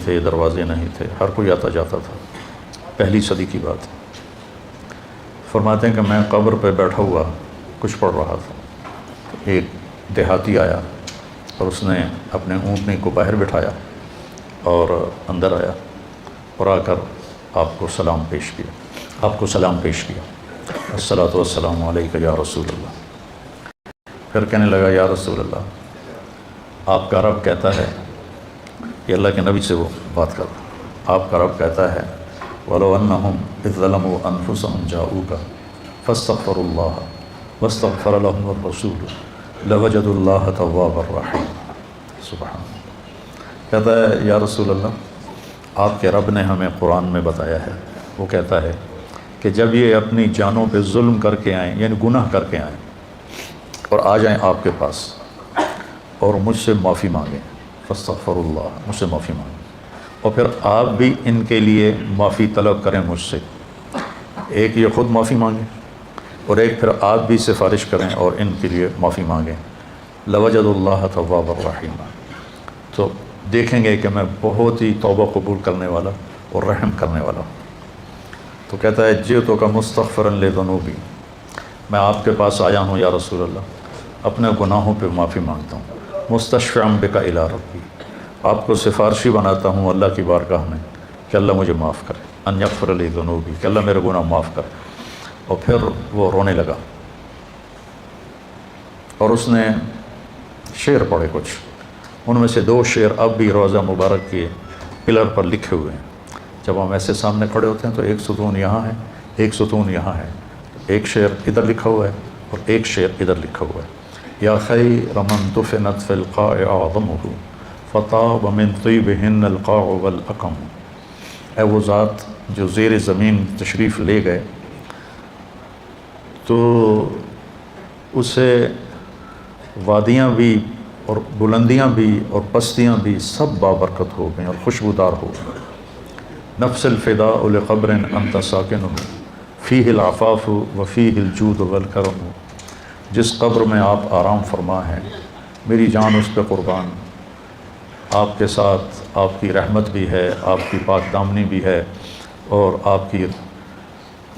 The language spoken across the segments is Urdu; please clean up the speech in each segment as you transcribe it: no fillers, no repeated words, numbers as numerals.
تھے، دروازے نہیں تھے، ہر کوئی آتا جاتا تھا، پہلی صدی کی بات ہے۔ فرماتے ہیں کہ میں قبر پہ بیٹھا ہوا کچھ پڑھ رہا تھا، ایک دیہاتی آیا اور اس نے اپنے اونٹنی کو باہر بٹھایا اور اندر آیا اور آ کر آپ کو سلام پیش کیا، الصلاۃ والسلام علیک یا رسول اللہ۔ پھر کہنے لگا یا رسول اللہ، آپ کا رب کہتا ہے، یہ اللہ کے نبی سے وہ بات کر رہا، آپ کا رب کہتا ہے وَلَوْ أَنَّهُمْ إِذْ ظَلَمُوا أَنفُسَهُمْ جَاءُوكَ فَاسْتَغْفَرُوا اللَّهَ وَاسْتَغْفَرَ لَهُمُ الرَّسُولُ لَوَجَدُوا اللَّهَ تَوَّابًا رَحِيمًا۔ سبحان اللہ۔ کہتا ہے یا رسول اللہ، آپ کے رب نے ہمیں قرآن میں بتایا ہے، وہ کہتا ہے کہ جب یہ اپنی جانوں پہ ظلم کر کے آئیں، یعنی گناہ کر کے آئیں اور آ جائیں آپ کے پاس اور مجھ سے معافی مانگیں، فاستغفر اللہ، مجھ سے معافی مانگیں، اور پھر آپ بھی ان کے لیے معافی طلب کریں مجھ سے، ایک یہ خود معافی مانگیں اور ایک پھر آپ بھی سفارش کریں اور ان کے لیے معافی مانگیں، لوجد اللہ توابا رحیما، تو دیکھیں گے کہ میں بہت ہی توبہ قبول کرنے والا اور رحم کرنے والا ہوں۔ تو کہتا ہے جئتک مستغفرا لذنوبی، میں آپ کے پاس آیا ہوں یا رسول اللہ، اپنے گناہوں پہ معافی مانگتا ہوں، مستشفعا بک الی ربی، آپ کو سفارشی بناتا ہوں اللہ کی بارگاہ میں کہ اللہ مجھے معاف کرے، ان یغفر لی ذنوبی، کہ اللہ میرے گناہ معاف کرے۔ اور پھر وہ رونے لگا اور اس نے شعر پڑھے کچھ، ان میں سے 2 شعر اب بھی روضہ مبارک کے پلر پر لکھے ہوئے ہیں۔ جب ہم ایسے سامنے کھڑے ہوتے ہیں تو ایک ستون یہاں ہے، ایک ستون یہاں ہے، ایک شعر ادھر لکھا ہوا ہے اور ایک شعر ادھر لکھا ہوا ہے، یا خیر من دفنت فی القاع اعظمہ فطاب من طیبہن القاع والاقم، اے وہ ذات جو زیر زمین تشریف لے گئے تو اسے وادیاں بھی اور بلندیاں بھی اور پستیاں بھی سب بابرکت ہو گئیں اور خوشبودار ہو گئیں۔ نفس الفداء لقبر انت ساکنہ فیہ العفاف وفیہ الجود والکرم، جس قبر میں آپ آرام فرما ہیں میری جان اس پہ قربان، آپ کے ساتھ آپ کی رحمت بھی ہے، آپ کی پاک دامنی بھی ہے اور آپ کی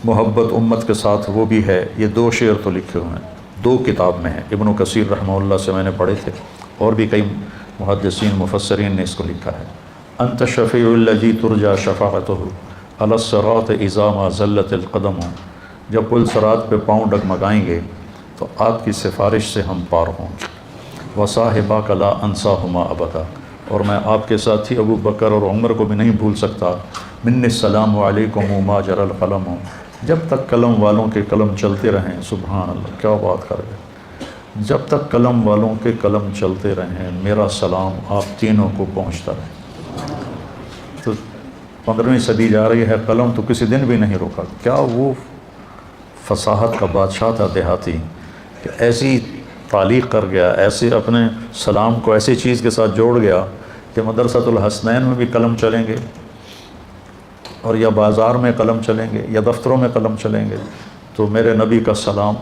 محبت امت کے ساتھ وہ بھی ہے۔ یہ 2 شعر تو لکھے ہوئے ہیں، 2 کتاب میں ہیں، ابن کثیر رحمہ اللہ سے میں نے پڑھے تھے، اور بھی کئی محدثین مفسرین نے اس کو لکھا ہے۔ انت شفیع الذی ترجى شفاعتہ علی الصراط اذا ما زلت القدم، جب پل صراط پہ پاؤں ڈگمگائیں گے تو آپ کی سفارش سے ہم پار ہوں گے۔ وصاحباک لا انساہما ابدا، اور میں آپ کے ساتھی ابو بکر اور عمر کو بھی نہیں بھول سکتا۔ من السلام علیکم ما جرى القلم، جب تک قلم والوں کے قلم چلتے رہیں، سبحان اللہ، کیا بات کر گئے، جب تک قلم والوں کے قلم چلتے رہیں میرا سلام آپ تینوں کو پہنچتا رہے۔ تو 15ویں صدی جا رہی ہے، قلم تو کسی دن بھی نہیں روکا۔ کیا وہ فصاحت کا بادشاہ تھا دیہاتی کہ ایسی تعلیق کر گیا، ایسے اپنے سلام کو ایسی چیز کے ساتھ جوڑ گیا کہ مدرسۃ الحسنین میں بھی قلم چلیں گے اور یا بازار میں قلم چلیں گے یا دفتروں میں قلم چلیں گے تو میرے نبی کا سلام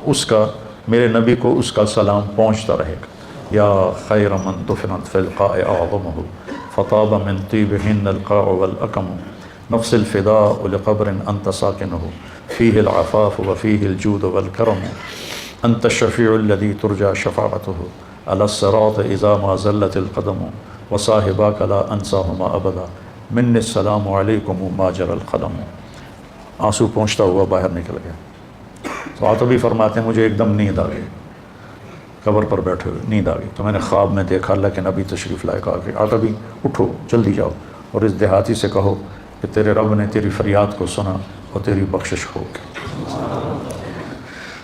میرے نبی کو اس کا سلام پہنچتا رہے گا۔ یا خیر من دفنت فی القاع اعظمہ فطاب من طیبہن القاع والاقم، نفس الفداء لقبر انت ساکنہ فیہ العفاف وفیہ الجود والکرم، انت الشفیع الذی ترجى شفاعتہ علی الصراط اذا ما زلت القدم، وصاحباک لا انساہما ابدا، من السلام علیکم ما جرى القلم۔ آنسو پہنچتا ہوا باہر نکل گیا۔ تو عاطبی فرماتے ہیں مجھے ایک دم نیند آ گئی، قبر پر بیٹھے ہوئے نیند آ گئی، تو میں نے خواب میں دیکھا اللہ کے نبی تشریف لائے، کہا کہ عاطبی اٹھو جلدی جاؤ اور اس دیہاتی سے کہو کہ تیرے رب نے تیری فریاد کو سنا اور تیری بخشش ہو گئی۔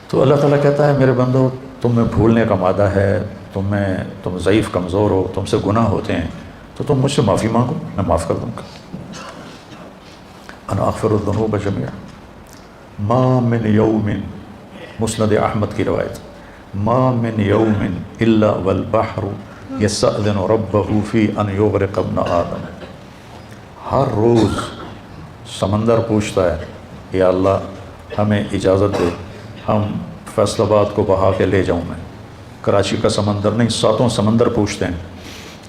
تو اللہ تعالیٰ کہتا ہے میرے بندو، تم میں بھولنے کا مادہ ہے، تم ضعیف کمزور ہو، تم سے گناہ ہوتے ہیں، تو تم مجھ سے معافی مانگو، میں معاف کر دوں گا۔ انا اغفر الذنوب جميعا ما من یوم، مسند احمد کی روایت، ما من یوم الا والبحر یستأذن ربہ فی ان یغرق ابن آدم، ہر روز سمندر پوچھتا ہے یا اللہ ہمیں اجازت دے، ہم فیصل آباد کو بہا کے لے جاؤں میں، کراچی کا سمندر نہیں، 7 سمندر پوچھتے ہیں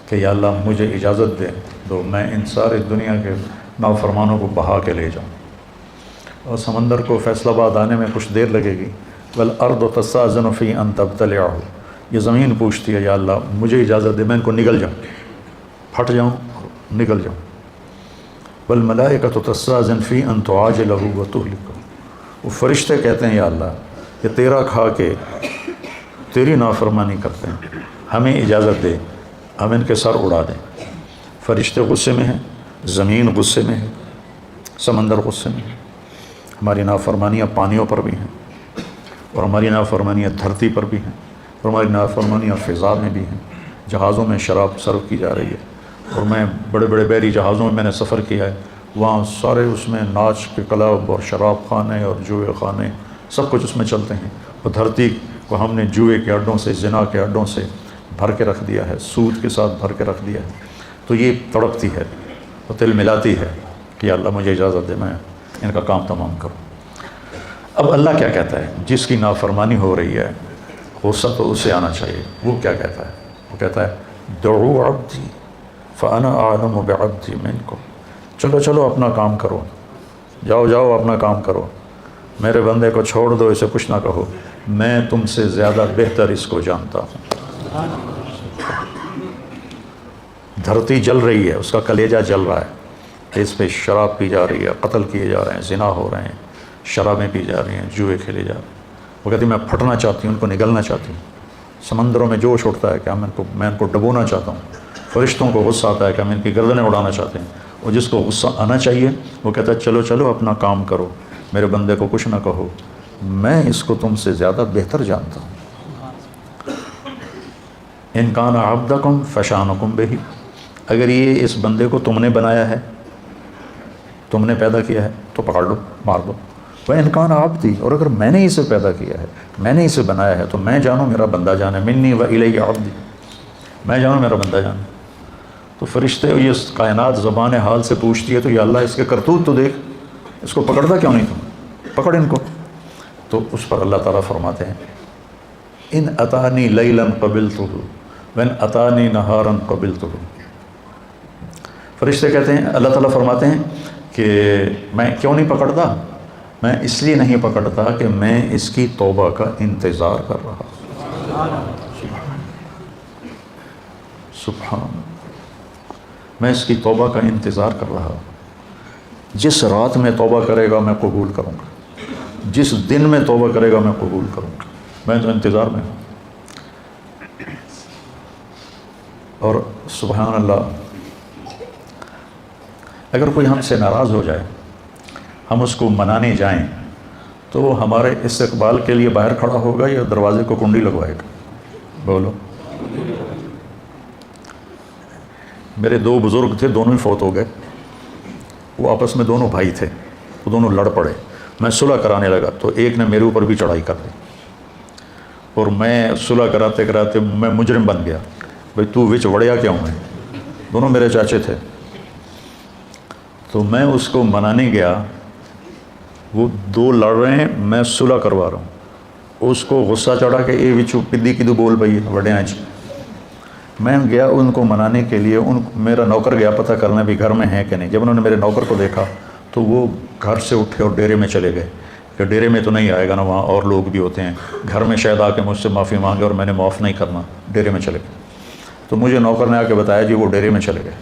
کہ یا اللہ مجھے اجازت دے دو میں ان ساری دنیا کے نافرمانوں کو بہا کے لے جاؤں، اور سمندر کو فیصل آباد آنے میں کچھ دیر لگے گی، والارض تستأذن فی ان تبتلعہ، یہ زمین پوچھتی ہے یا اللہ مجھے اجازت دے میں ان کو نگل جاؤں، پھٹ جاؤں نکل جاؤں، والملائکۃ تستأذن فی ان تعاجلہ وتہلکہ، وہ فرشتے کہتے ہیں یا اللہ کہ تیرا کھا کے تیری نافرمانی کرتے ہیں، ہمیں اجازت دے ہم ان کے سر اڑا دیں۔ فرشتے غصے میں ہیں، زمین غصے میں ہے، سمندر غصے میں ہے، ہماری نافرمانیاں پانیوں پر بھی ہیں، اور ہماری نافرمانیاں دھرتی پر بھی ہیں، اور ہماری نافرمانیاں فضا میں بھی ہیں۔ جہازوں میں شراب سرو کی جا رہی ہے، اور میں بڑے بڑے بحری جہازوں میں نے سفر کیا ہے، وہاں سارے اس میں ناچ کے کلب اور شراب خانے اور جوئے خانے سب کچھ اس میں چلتے ہیں، اور دھرتی کو ہم نے جوئے کے اڈوں سے، زنا کے اڈوں سے بھر کے رکھ دیا ہے، سود کے ساتھ بھر کے رکھ دیا ہے۔ تو یہ تڑپتی ہے اور دل ملاتی ہے کہ یا اللہ مجھے اجازت دے میں ان کا کام تمام کروں۔ اب اللہ کیا کہتا ہے؟ جس کی نافرمانی ہو رہی ہے غصہ تو اسے آنا چاہیے، وہ کیا کہتا ہے؟ وہ کہتا ہے دعوا عبدی فانا اعلم بعبدی منکم، چلو چلو اپنا کام کرو، جاؤ جاؤ اپنا کام کرو، میرے بندے کو چھوڑ دو، اسے کچھ نہ کہو، میں تم سے زیادہ بہتر اس کو جانتا ہوں۔ دھرتی جل رہی ہے، اس کا کلیجہ جل رہا ہے، اس پہ شراب پی جا رہی ہے، قتل کیے جا رہے ہیں، زنا ہو رہے ہیں، شرابیں پی جا رہی ہیں، جوئے کھیلے جا رہے ہیں۔ وہ کہتی میں پھٹنا چاہتی ہوں، ان کو نگلنا چاہتی ہوں، سمندروں میں جوش اٹھتا ہے کہ میں ان کو ڈبونا چاہتا ہوں، فرشتوں کو غصہ آتا ہے کہ ہم ان کی گردنیں اڑانا چاہتے ہیں، اور جس کو غصہ آنا چاہیے وہ کہتا ہے چلو چلو اپنا کام کرو، میرے بندے کو کچھ نہ کہو، میں اس کو تم سے زیادہ بہتر جانتا ہوں۔ ان کان عبدکم فشانکم بہ، اگر یہ اس بندے کو تم نے بنایا ہے، تم نے پیدا کیا ہے تو پکڑ لو، مار دو۔ وَإِنْ كَانَ عَبْدِي، اور اگر میں نے اسے پیدا کیا ہے، میں نے اسے بنایا ہے، تو میں جانوں میرا بندہ جانے، مِنِّي وَإِلَيَّ عَبْدِي، میں جانوں میرا بندہ جانے۔ تو فرشتے یہ کائنات زبان حال سے پوچھتی ہے تو یا اللہ اس کے کرتوت تو دیکھ، اس کو پکڑتا کیوں نہیں تم، پکڑ ان کو۔ تو اس پر اللہ تعالیٰ فرماتے ہیں ان اتانی لیلا قبلتہ وان اتانی نہارا قبلتہ۔ فرشتے کہتے ہیں، اللہ تعالیٰ فرماتے ہیں کہ میں کیوں نہیں پکڑتا؟ میں اس لیے نہیں پکڑتا کہ میں اس کی توبہ کا انتظار کر رہا، سبحان، میں اس کی توبہ کا انتظار کر رہا، جس رات میں توبہ کرے گا میں قبول کروں گا، جس دن میں توبہ کرے گا میں قبول کروں گا، میں تو انتظار میں ہوں۔ اور سبحان اللہ، اگر کوئی ہم سے ناراض ہو جائے، ہم اس کو منانے جائیں تو وہ ہمارے استقبال کے لیے باہر کھڑا ہوگا یا دروازے کو کنڈی لگوائے گا؟ بولو۔ میرے دو بزرگ تھے، دونوں ہی فوت ہو گئے، وہ آپس میں دونوں بھائی تھے، وہ دونوں لڑ پڑے، میں صلح کرانے لگا تو ایک نے میرے اوپر بھی چڑھائی کر دی، اور میں صلح کراتے کراتے میں مجرم بن گیا، بھئی تو وچ وڑیا کیوں ہے؟ دونوں میرے چاچے تھے۔ تو میں اس کو منانے گیا، وہ دو لڑ رہے ہیں، میں صلح کروا رہا ہوں، اس کو غصہ چڑھا کہ اے وچو پدی کی دو بول پئی وڈیاں چ۔ میں گیا ان کو منانے کے لیے، میرا نوکر گیا پتہ کرنا بھی گھر میں ہیں کہ نہیں۔ جب انہوں نے میرے نوکر کو دیکھا تو وہ گھر سے اٹھے اور ڈیرے میں چلے گئے کہ ڈیرے میں تو نہیں آئے گا نا، وہاں اور لوگ بھی ہوتے ہیں، گھر میں شاید آ کے مجھ سے معافی مانگے اور میں نے معاف نہیں کرنا، ڈیرے میں چلے گئے۔ تو مجھے نوکر نے آ کے بتایا جی وہ ڈیرے میں چلے گئے،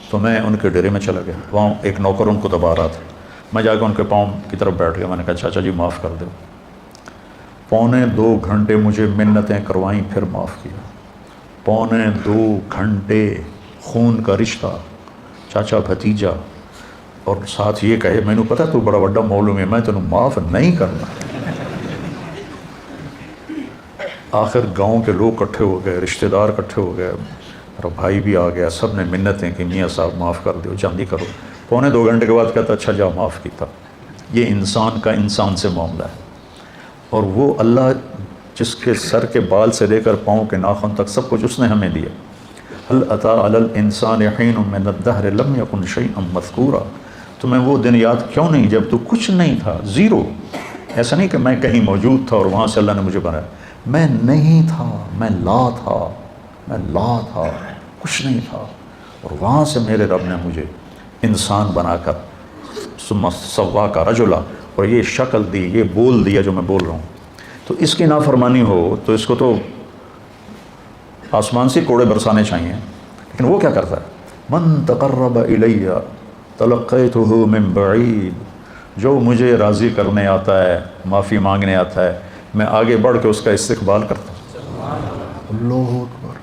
تو میں ان کے ڈیرے میں چلا گیا، وہاں ایک نوکر ان کو دبا رہا تھا، میں جا کے ان کے پاؤں کی طرف بیٹھ گیا، میں نے کہا چاچا جی معاف کر دو۔ 2.25 گھنٹے مجھے منتیں کروائیں، پھر معاف کیا۔ 2.25 گھنٹے خون کا رشتہ، چاچا بھتیجا، اور ساتھ یہ کہے میں نے پتا تو بڑا بڑا معلوم ہے، میں تینوں معاف نہیں کرنا۔ آخر گاؤں کے لوگ کٹھے ہو گئے، رشتہ دار کٹھے ہو گئے، اور بھائی بھی آ گیا، سب نے منتیں کہ میاں صاحب معاف کر دو، جلدی کرو۔ 2.25 گھنٹے کے بعد کہتا اچھا جا معاف کیتا۔ یہ انسان کا انسان سے معاملہ ہے، اور وہ اللہ جس کے سر کے بال سے لے کر پاؤں کے ناخن تک سب کچھ اس نے ہمیں دیا۔ هل اتى على الانسان حين من الدهر لم يكن شيئا مذكورا، تمہیں وہ دن یاد کیوں نہیں جب تو کچھ نہیں تھا، زیرو۔ ایسا نہیں کہ میں کہیں موجود تھا اور وہاں سے اللہ نے مجھے بنایا، میں نہیں تھا، میں لا تھا، میں لا تھا، کچھ نہیں تھا، اور وہاں سے میرے رب نے مجھے انسان بنا کر ثم سوا کا رجلا، اور یہ شکل دی، یہ بول دیا جو میں بول رہا ہوں۔ تو اس کی نافرمانی ہو تو اس کو تو آسمان سے کوڑے برسانے چاہیے، لیکن وہ کیا کرتا ہے؟ من تقرب الی تلقیتہ من بعید، جو مجھے راضی کرنے آتا ہے، معافی مانگنے آتا ہے، میں آگے بڑھ کے اس کا استقبال کرتا ہوں۔ اللہ اکبر،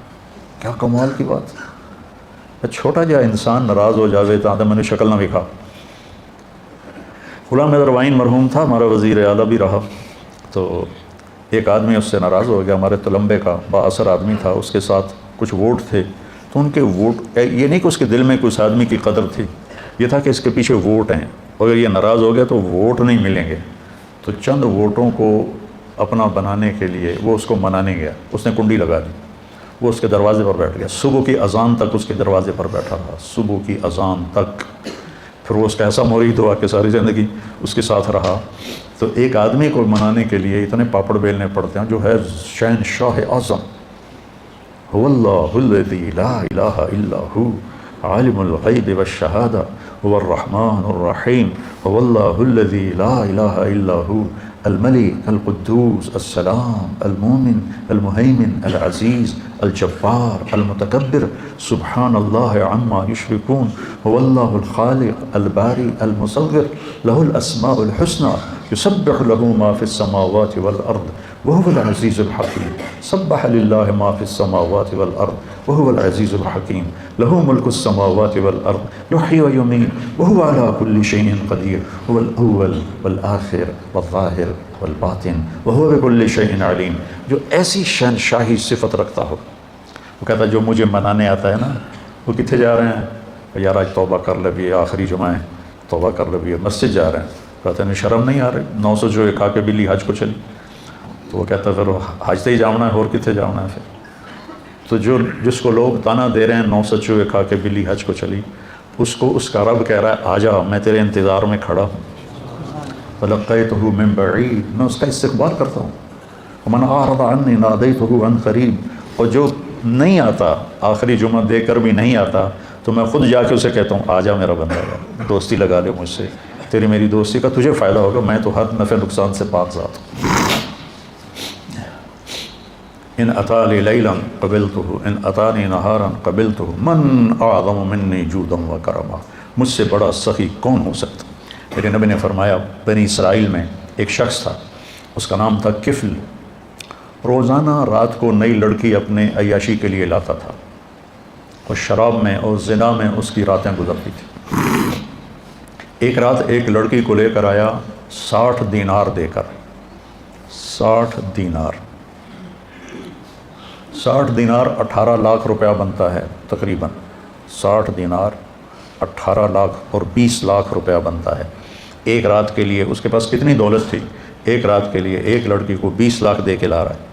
کیا کمال کی بات ہے۔ چھوٹا جا انسان ناراض ہو جاوے تو آدھا میں نے شکل نہ دکھا۔ غلام حیدر وائن مرحوم تھا، ہمارا وزیر اعلیٰ بھی رہا، تو ایک آدمی اس سے ناراض ہو گیا، ہمارے تلمبے کا با اثر آدمی تھا، اس کے ساتھ کچھ ووٹ تھے، تو ان کے ووٹ، یہ نہیں کہ اس کے دل میں کچھ آدمی کی قدر تھی، یہ تھا کہ اس کے پیچھے ووٹ ہیں، اگر یہ ناراض ہو گیا تو ووٹ نہیں ملیں گے، تو چند ووٹوں کو اپنا بنانے کے لیے وہ اس کو منانے گیا، اس نے کنڈی لگا دی، وہ اس کے دروازے پر بیٹھ گیا، صبح کی اذان تک اس کے دروازے پر بیٹھا رہا، صبح کی اذان تک، پھر وہ اس کا ایسا مرید ہوا کہ ساری زندگی اس کے ساتھ رہا۔ تو ایک آدمی کو منانے کے لیے اتنے پاپڑ بیلنے پڑتے ہیں، جو ہے شہنشاہ اعظم، هو اللہ الذی لا الہ الا هو عالم الغیب والشہادہ هو الرحمن الرحیم، هو اللہ الذی لا الہ الا هو الملک القدوس السلام المومن المہیمن العزیز الجبار المتکبر سبحان اللہ عما یشرکون، هو اللہ الخالق الباری المصور، له الاسماء الحسنى یسبح له ما فی السماوات والارض وهو العزیز الحکیم، سبح للہ ما فی السماوات والارض وهو العزیز الحکیم، له ملک السماوات والارض یحیی ویمیت وهو علی کل شیء قدیر، هو الاول والآخر والظاہر والباطن وهو بكل شيء علیم۔ جو ایسی شہنشاہی صفت رکھتا ہو، وہ کہتا ہے جو مجھے منانے آتا ہے نا، وہ کتنے جا رہے ہیں؟ یار آج توبہ کر لے بھی، آخری جمعہ ہے، توبہ کر لے بھی، مسجد جا رہے ہیں، کہتے ہیں شرم نہیں آ رہی، 900 جو کھا کے بلی حج کو چلی، تو وہ کہتا ہے پھر حج تے ہی جانا ہے، اور کتنے جانا ہے پھر؟ تو جس کو لوگ تانا دے رہے ہیں 900 چوہے کھا کے بلی حج کو چلی، اس کو اس کا رب کہہ رہا ہے آ جا، میں تیرے انتظار میں کھڑا ہوں، فلقیتہ من بعید، میں اس کا استقبال کرتا ہوں، ومن اعرض عنی نادیتہ عن قریب، اور جو نہیں آتا، آخری جمعہ دے کر بھی نہیں آتا، تو میں خود جا کے اسے کہتا ہوں آ جا میرا بندہ، دوستی لگا لے مجھ سے، تیری میری دوستی کا تجھے فائدہ ہوگا، میں تو ہر نفع نقصان سے پاک ذات ہوں۔ ان اتانی لیلا قبلتہ ان اتانی نہارا قبلتہ من اعظم منی جودا و کرما، مجھ سے بڑا سخی کون ہو سکتا؟ میرے نبی نے فرمایا بنی اسرائیل میں ایک شخص تھا، اس کا نام تھا کفل، روزانہ رات کو نئی لڑکی اپنے عیاشی کے لیے لاتا تھا، اور شراب میں اور زنا میں اس کی راتیں گزرتی تھیں۔ ایک رات ایک لڑکی کو لے کر آیا 60 دینار دے کر، 60 دینار، 60 دینار 18 لاکھ روپیہ بنتا ہے تقریباً، 60 دینار 18 لاکھ اور 20 لاکھ روپیہ بنتا ہے ایک رات کے لیے۔ اس کے پاس کتنی دولت تھی، ایک رات کے لیے ایک لڑکی کو 20 لاکھ دے کے لا رہا ہے۔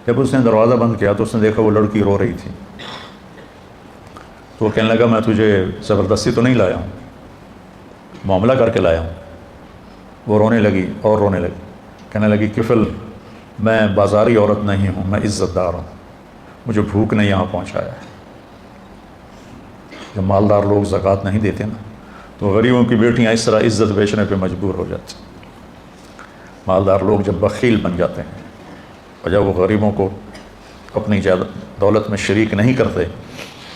جب اس نے دروازہ بند کیا تو اس نے دیکھا وہ لڑکی رو رہی تھی، تو وہ کہنے لگا میں تجھے زبردستی تو نہیں لایا ہوں، معاملہ کر کے لایا ہوں۔ وہ رونے لگی اور رونے لگی، کہنے لگی کفل میں بازاری عورت نہیں ہوں، میں عزت دار ہوں، مجھے بھوک نے یہاں پہنچایا ہے۔ جب مالدار لوگ زکوٰۃ نہیں دیتے نا تو غریبوں کی بیٹیاں اس طرح عزت بیچنے پہ مجبور ہو جاتی۔ مالدار لوگ جب بخیل بن جاتے ہیں اور جب وہ غریبوں کو اپنی دولت میں شریک نہیں کرتے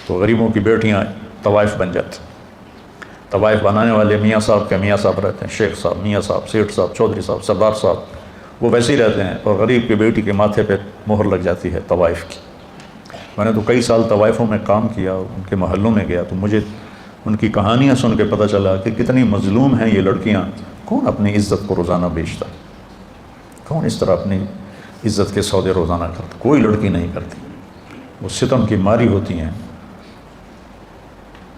تو غریبوں کی بیٹیاں طوائف بن جاتی۔ طوائف بنانے والے میاں صاحب کے میاں صاحب رہتے ہیں، شیخ صاحب، میاں صاحب، سیٹھ صاحب، چودھری صاحب، سردار صاحب، وہ ویسے ہی رہتے ہیں، اور غریب کی بیٹی کے ماتھے پہ مہر لگ جاتی ہے طوائف کی۔ میں نے تو کئی سال طوائفوں میں کام کیا، ان کے محلوں میں گیا تو مجھے ان کی کہانیاں سن کے پتہ چلا کہ کتنی مظلوم ہیں یہ لڑکیاں۔ کون اپنی عزت کو روزانہ بیچتا، کون اس طرح اپنی عزت کے سودے روزانہ کرتا؟ کوئی لڑکی نہیں کرتی، وہ ستم کی ماری ہوتی ہیں۔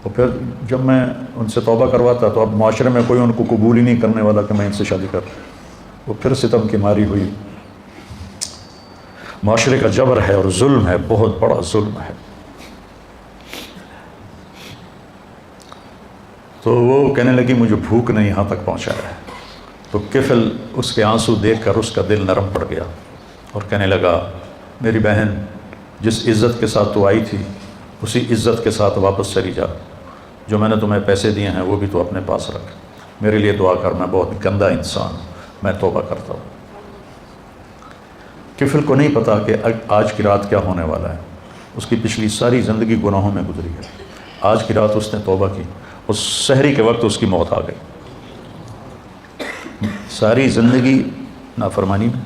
اور پھر جب میں ان سے توبہ کرواتا تو اب معاشرے میں کوئی ان کو قبول ہی نہیں کرنے والا کہ میں ان سے شادی کر، وہ پھر ستم کی ماری ہوئی۔ معاشرے کا جبر ہے اور ظلم ہے، بہت بڑا ظلم ہے۔ تو وہ کہنے لگی مجھے بھوک نے یہاں تک پہنچایا ہے۔ تو کفل اس کے آنسو دیکھ کر اس کا دل نرم پڑ گیا اور کہنے لگا میری بہن، جس عزت کے ساتھ تو آئی تھی اسی عزت کے ساتھ واپس چلی جا، جو میں نے تمہیں پیسے دیے ہیں وہ بھی تو اپنے پاس رکھ، میرے لیے دعا کر، میں بہت گندا انسان ہوں، میں توبہ کرتا ہوں۔ کفل کو نہیں پتا کہ آج کی رات کیا ہونے والا ہے، اس کی پچھلی ساری زندگی گناہوں میں گزری ہے، آج کی رات اس نے توبہ کی، اس سحری کے وقت اس کی موت آ گئی، ساری زندگی نافرمانی میں،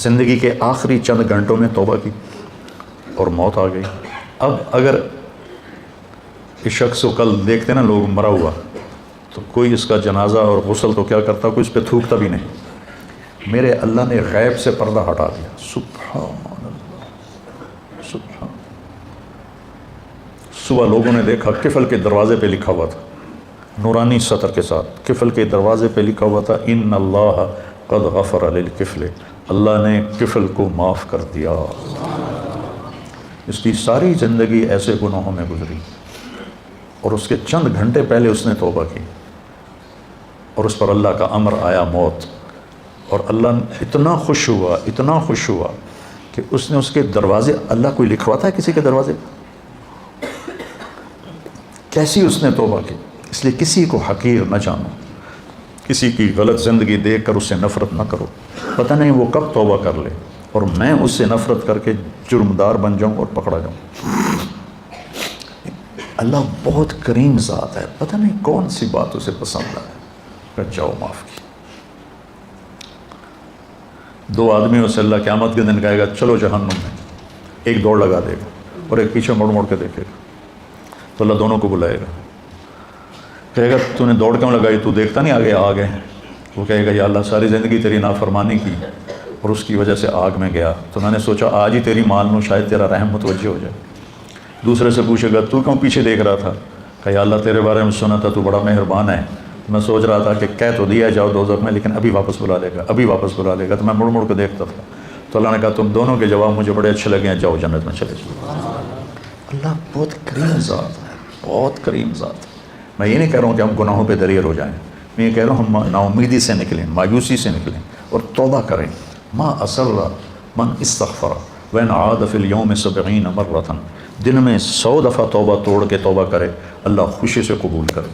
زندگی کے آخری چند گھنٹوں میں توبہ کی اور موت آ گئی۔ اب اگر اس شخص کو کل دیکھتے نا لوگ مرا ہوا، تو کوئی اس کا جنازہ اور غسل تو کیا کرتا، کوئی اس پہ تھوکتا بھی نہیں۔ میرے اللہ نے غیب سے پردہ ہٹا دیا، سبحان اللہ، سبحان۔ صبح لوگوں نے دیکھا کفل کے دروازے پہ لکھا ہوا تھا، نورانی سطر کے ساتھ، کفل کے دروازے پہ لکھا ہوا تھا ان اللہ قد غفر للکفل، اللہ نے کفل کو معاف کر دیا۔ اس کی ساری زندگی ایسے گناہوں میں گزری، اور اس کے چند گھنٹے پہلے اس نے توبہ کی، اور اس پر اللہ کا امر آیا موت، اور اللہ اتنا خوش ہوا، اتنا خوش ہوا کہ اس نے اس کے دروازے، اللہ کوئی لکھواتا ہے کسی کے دروازے؟ کیسی اس نے توبہ کی؟ اس لیے کسی کو حقیر نہ جانو، کسی کی غلط زندگی دیکھ کر اس سے نفرت نہ کرو، پتہ نہیں وہ کب توبہ کر لے اور میں اس سے نفرت کر کے جرمدار بن جاؤں اور پکڑا جاؤں۔ اللہ بہت کریم ذات ہے، پتہ نہیں کون سی بات اسے پسند آئے، کہ جاؤ معاف کی۔ دو آدمیوں سے اللہ قیامت کے دن کہے گا چلو جہنم میں، ایک دوڑ لگا دے گا اور ایک پیچھے مڑ مڑ کے دیکھے گا، تو اللہ دونوں کو بلائے گا، کہے گا تو نے دوڑ کیوں لگائی، تو دیکھتا نہیں آگے آگ ہے؟ وہ کہے گا یا اللہ ساری زندگی تیری نافرمانی کی اور اس کی وجہ سے آگ میں گیا، تو میں نے سوچا آج ہی تیری مان لوں، شاید تیرا رحم متوجہ ہو جائے۔ دوسرے سے پوچھے گا تو کیوں پیچھے دیکھ رہا تھا، کہ یا اللہ تیرے بارے میں سنا تھا تو بڑا مہربان ہے، میں سوچ رہا تھا کہ کہہ تو دیا جاؤ دوزخ میں، لیکن ابھی واپس بلا لے گا، ابھی واپس بلا لے گا، تو میں مڑ مڑ کے دیکھتا تھا۔ تو اللہ نے کہا تم دونوں کے جواب مجھے بڑے اچھے لگے ہیں، جاؤ جنت میں چلے جاؤ۔ اللہ بہت کریم ذات ہے، بہت کریم ذات ہے۔ میں یہ نہیں کہہ رہا ہوں کہ ہم گناہوں پہ دلیر ہو جائیں، میں یہ کہہ رہا ہوں ہم نا امیدی سے نکلیں، مایوسی سے نکلیں اور توبہ کریں۔ ما اسر من استغفر وین عاد فی الیوم 70 مرۃ، دن میں 100 دفعہ توبہ توڑ کے توبہ کرے، اللہ خوشی سے قبول کرے۔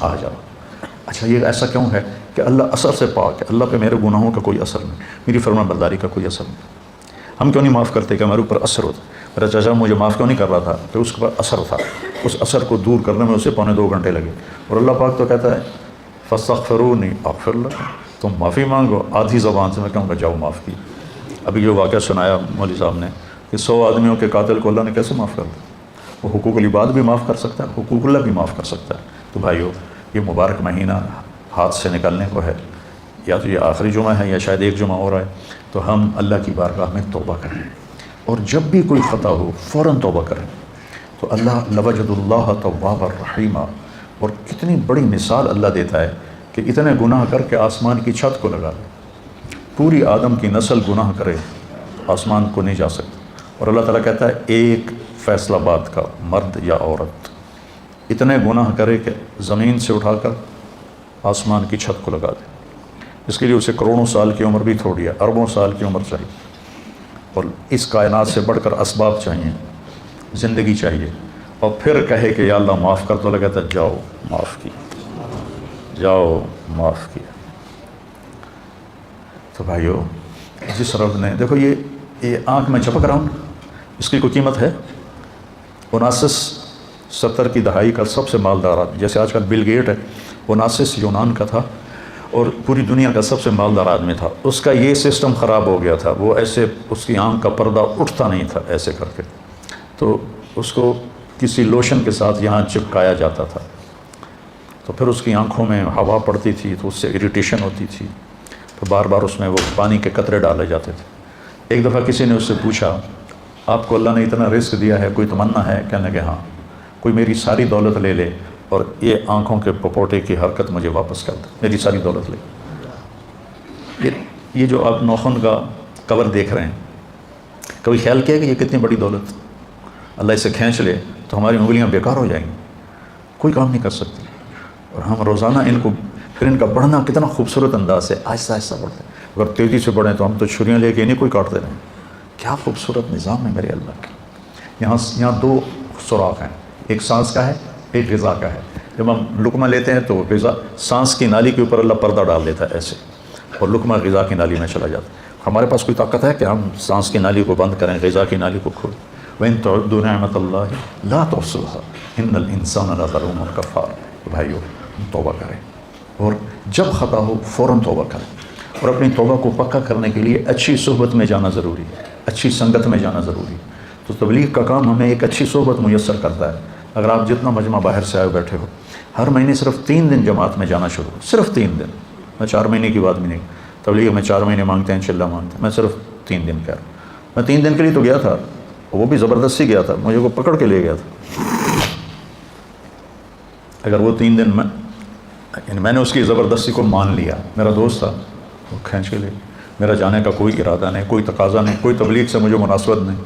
آ جاؤ۔ اچھا یہ ایسا کیوں ہے کہ اللہ اثر سے پاک ہے، اللہ پہ میرے گناہوں کا کوئی اثر نہیں، میری فرمان برداری کا کوئی اثر نہیں۔ ہم کیوں نہیں معاف کرتے کہ ہمارے اوپر اثر ہوتا؟ میرا چچا مجھے معاف کیوں نہیں کر رہا تھا؟ کہ اس کے اوپر اثر تھا، اس اثر کو دور کرنے میں اسے 2.25 گھنٹے لگے، اور اللہ پاک تو کہتا ہے فاستغفرونی اغفر لکم، تم معافی مانگو، آدھی زبان سے میں کہوں گا جاؤ معاف کی۔ ابھی جو واقعہ سنایا مولوی صاحب نے کہ 100 آدمیوں کے قاتل کو اللہ نے کیسے معاف کر دیا؟ وہ حقوق العباد بھی معاف کر سکتا ہے، حقوق اللہ بھی معاف کر سکتا ہے۔ تو بھائیو یہ مبارک مہینہ ہاتھ سے نکلنے کو ہے، یا تو یہ آخری جمعہ ہے یا شاید ایک جمعہ ہو رہا ہے، تو ہم اللہ کی بارگاہ میں توبہ کریں، اور جب بھی کوئی خطا ہو فوراً توبہ کریں، تو اللہ لوجد اللہ توابا رحیمہ۔ اور کتنی بڑی مثال اللہ دیتا ہے کہ اتنے گناہ کر کے آسمان کی چھت کو لگا لے، پوری آدم کی نسل گناہ کرے آسمان کو نہیں جا سکتا، اور اللہ تعالیٰ کہتا ہے ایک فیصلہ بات کا مرد یا عورت اتنے گناہ کرے کہ زمین سے اٹھا کر آسمان کی چھت کو لگا دے، اس کے لیے اسے کروڑوں سال کی عمر بھی تھوڑی ہے، اربوں سال کی عمر چاہیے، اور اس کائنات سے بڑھ کر اسباب چاہیے، زندگی چاہیے، اور پھر کہے کہ یا اللہ معاف کر، تو اللہ کہتا ہے جاؤ معاف کی، جاؤ معاف کیا۔ تو بھائیو جس رب نے دیکھو یہ آنکھ میں چپک رہا ہوں، اس کی کوئی قیمت ہے؟ 1970 کی دہائی کا سب سے مالدار آدمی، جیسے آج کل بل گیٹ ہے، 19 یونان کا تھا اور پوری دنیا کا سب سے مالدار آدمی تھا، اس کا یہ سسٹم خراب ہو گیا تھا، وہ ایسے اس کی آنکھ کا پردہ اٹھتا نہیں تھا ایسے کر کے، تو اس کو کسی لوشن کے ساتھ یہاں چپکایا جاتا تھا، تو پھر اس کی آنکھوں میں ہوا پڑتی تھی تو اس سے اریٹیشن ہوتی تھی، تو بار بار اس میں وہ پانی کے قطرے ڈالے جاتے تھے۔ ایک دفعہ کسی نے اس سے پوچھا آپ کو اللہ نے اتنا رزق دیا ہے، کوئی تمنا ہے؟ کہنے کہ ہاں، کوئی میری ساری دولت لے لے اور یہ آنکھوں کے پپوٹے کی حرکت مجھے واپس کر دے، میری ساری دولت لے۔ یہ جو آپ ناخن کا کور دیکھ رہے ہیں، کبھی خیال کیا کہ یہ کتنی بڑی دولت، اللہ اسے کھینچ لے تو ہماری انگلیاں بیکار ہو جائیں گی، کوئی کام نہیں کر سکتی، اور ہم روزانہ ان کو پھر ان کا بڑھنا کتنا خوبصورت انداز سے آہستہ آہستہ بڑھتے ہیں، اگر تیزی سے بڑھیں تو ہم تو چھریاں لے کے نہیں کوئی کاٹتے رہیں۔ کیا خوبصورت نظام ہے میرے اللہ کا۔ یہاں سوراخ ہیں، ایک سانس کا ہے، ایک غذا کا ہے۔ جب ہم لقمہ لیتے ہیں تو غذا سانس کی نالی کے اوپر اللہ پردہ ڈال دیتا ہے ایسے، اور لقمہ غذا کی نالی میں چلا جاتا ہے۔ ہمارے پاس کوئی طاقت ہے کہ ہم سانس کی نالی کو بند کریں، غذا کی نالی کو کھولیں؟ وَإِن تَعُدُّوا نِعْمَةَ اللَّهِ لَا تُحْصُوهَا إِنَّ الْإِنسَانَ لَظَلُومٌ كَفَّارٌ۔ بھائیو توبہ کریں، اور جب خطا ہو فوراً توبہ کریں، اور اپنی توبہ کو پکا کرنے کے لیے اچھی صحبت میں جانا ضروری ہے، اچھی سنگت میں جانا ضروری ہے۔ تو تبلیغ کا کام ہمیں ایک اچھی صحبت میسر کرتا ہے۔ اگر آپ جتنا مجمع باہر سے آئے بیٹھے ہو، ہر مہینے صرف 3 دن جماعت میں جانا شروع ہو، صرف 3 دن۔ میں 4 مہینے کی بات بھی نہیں، تبلیغ میں 4 مہینے مانگتے ہیں، انشاءاللہ مانگتے ہیں، میں صرف 3 دن کہہ رہا ہوں۔ میں 3 دن کے لیے تو گیا تھا، وہ بھی زبردستی گیا تھا، مجھے کو پکڑ کے لے گیا تھا۔ اگر وہ 3 دن میں نے اس کی زبردستی کو مان لیا، میرا دوست تھا، وہ کھینچ کے لے، میرا جانے کا کوئی ارادہ نہیں، کوئی تقاضا نہیں، کوئی تبلیغ سے مجھے مناسبت نہیں۔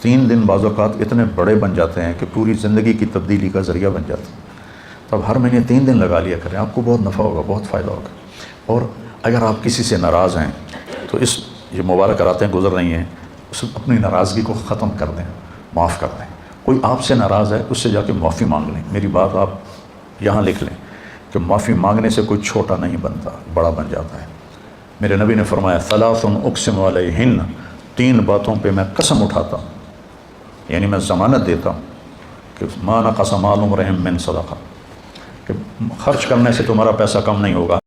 3 دن بعض اوقات اتنے بڑے بن جاتے ہیں کہ پوری زندگی کی تبدیلی کا ذریعہ بن جاتے ہیں۔ تو اب ہر مہینے 3 دن لگا لیا کریں، آپ کو بہت نفع ہوگا، بہت فائدہ ہوگا۔ اور اگر آپ کسی سے ناراض ہیں تو یہ مبارک راتیں گزر رہی ہیں، اپنی ناراضگی کو ختم کر دیں، معاف کر دیں۔ کوئی آپ سے ناراض ہے، اس سے جا کے معافی مانگ لیں۔ میری بات آپ یہاں لکھ لیں کہ معافی مانگنے سے کوئی چھوٹا نہیں بنتا، بڑا بن جاتا ہے۔ میرے نبی نے فرمایا ثلاث اقسم علیہن، 3 باتوں پہ میں قسم اٹھاتا ہوں، یعنی میں ضمانت دیتا ہوں کہ ما نقص مال امرئ من صدقہ، کہ خرچ کرنے سے تمہارا پیسہ کم نہیں ہوگا۔